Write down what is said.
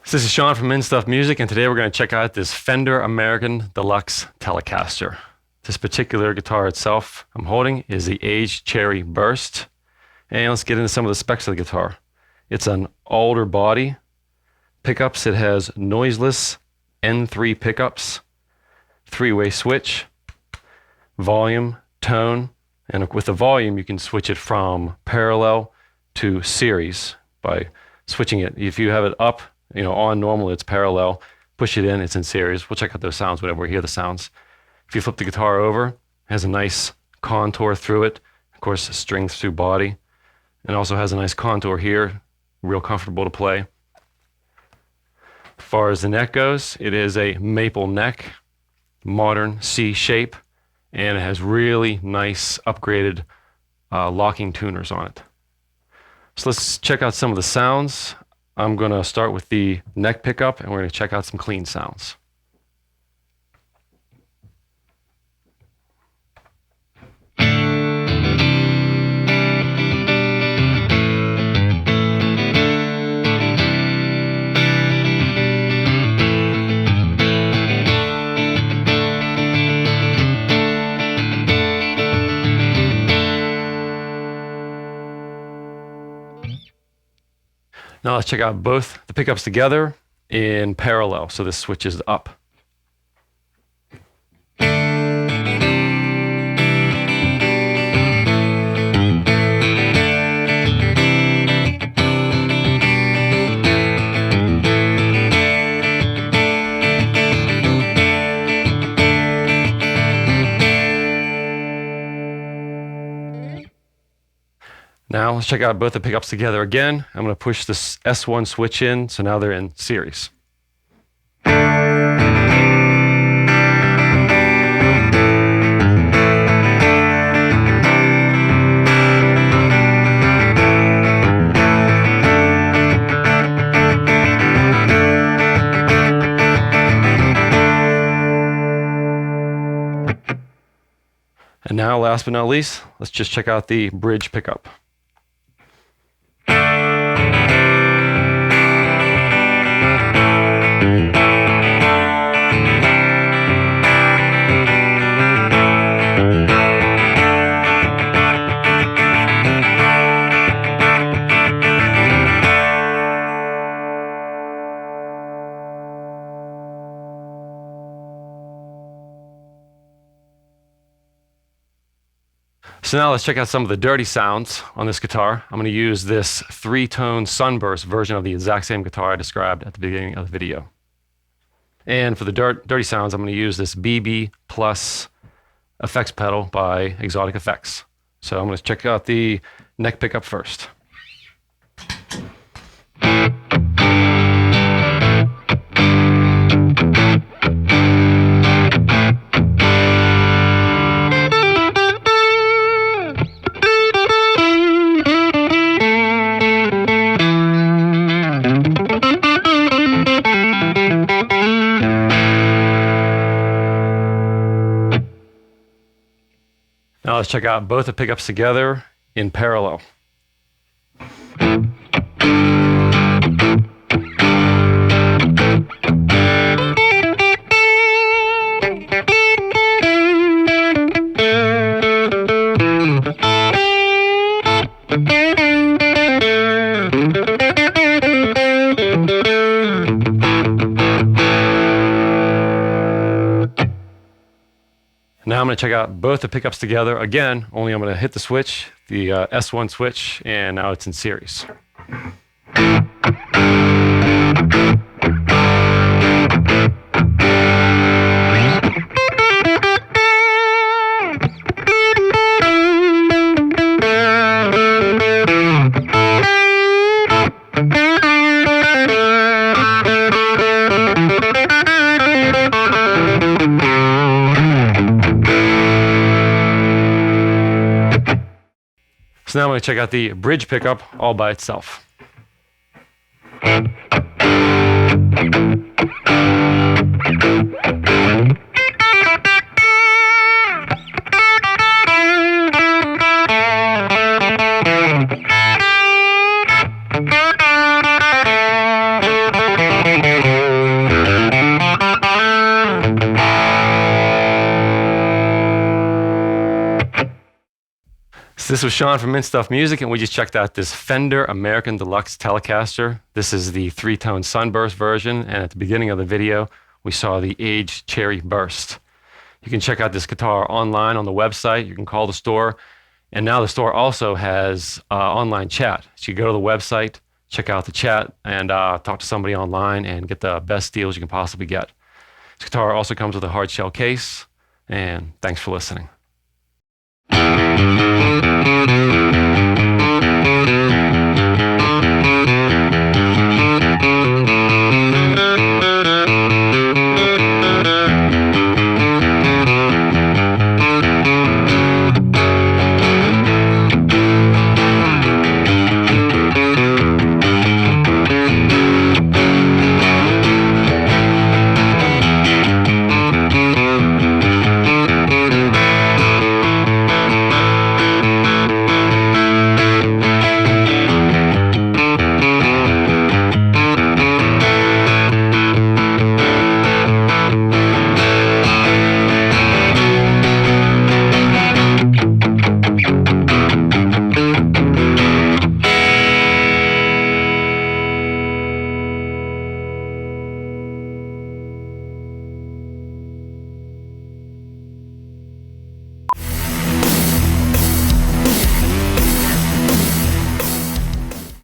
So this is Sean from Min Stuff Music, and today we're going to check out this Fender American Deluxe Telecaster. This particular guitar itself I'm holding is the Aged Cherry Burst. And let's get into some of the specs of the guitar. It's an older body. Pickups, it has noiseless N3 pickups, three-way switch, volume, tone, and with the volume you can switch it from parallel to series by switching it. If you have it up, on normal, it's parallel. Push it in, it's in series. We'll check out those sounds whenever we hear the sounds. If you flip the guitar over, it has a nice contour through it. Of course, strings through body. And also has a nice contour here, real comfortable to play. As far as the neck goes, it is a maple neck, modern C shape, and it has really nice upgraded locking tuners on it. So let's check out some of the sounds. I'm going to start with the neck pickup, and we're going to check out some clean sounds. Now let's check out both the pickups together in parallel. So this switches up. Now let's check out both the pickups together again. I'm going to push this S1 switch in, so now they're in series. And now, last but not least, let's just check out the bridge pickup. So now let's check out some of the dirty sounds on this guitar. I'm going to use this 3-tone sunburst version of the exact same guitar I described at the beginning of the video. And for the dirty sounds, I'm going to use this BB Plus effects pedal by Exotic Effects. So I'm going to check out the neck pickup first. Now let's check out both the pickups together in parallel. Now I'm going to check out both the pickups together again, only I'm going to hit the switch, the S1 switch, and now it's in series. So now I'm going to check out the bridge pickup all by itself. This was Sean from Mint Stuff Music, and we just checked out this Fender American Deluxe Telecaster. This is the 3-tone sunburst version, and at the beginning of the video, we saw the aged cherry burst. You can check out this guitar online on the website. You can call the store, and now the store also has online chat. So you go to the website, check out the chat, and talk to somebody online and get the best deals you can possibly get. This guitar also comes with a hard shell case, and thanks for listening.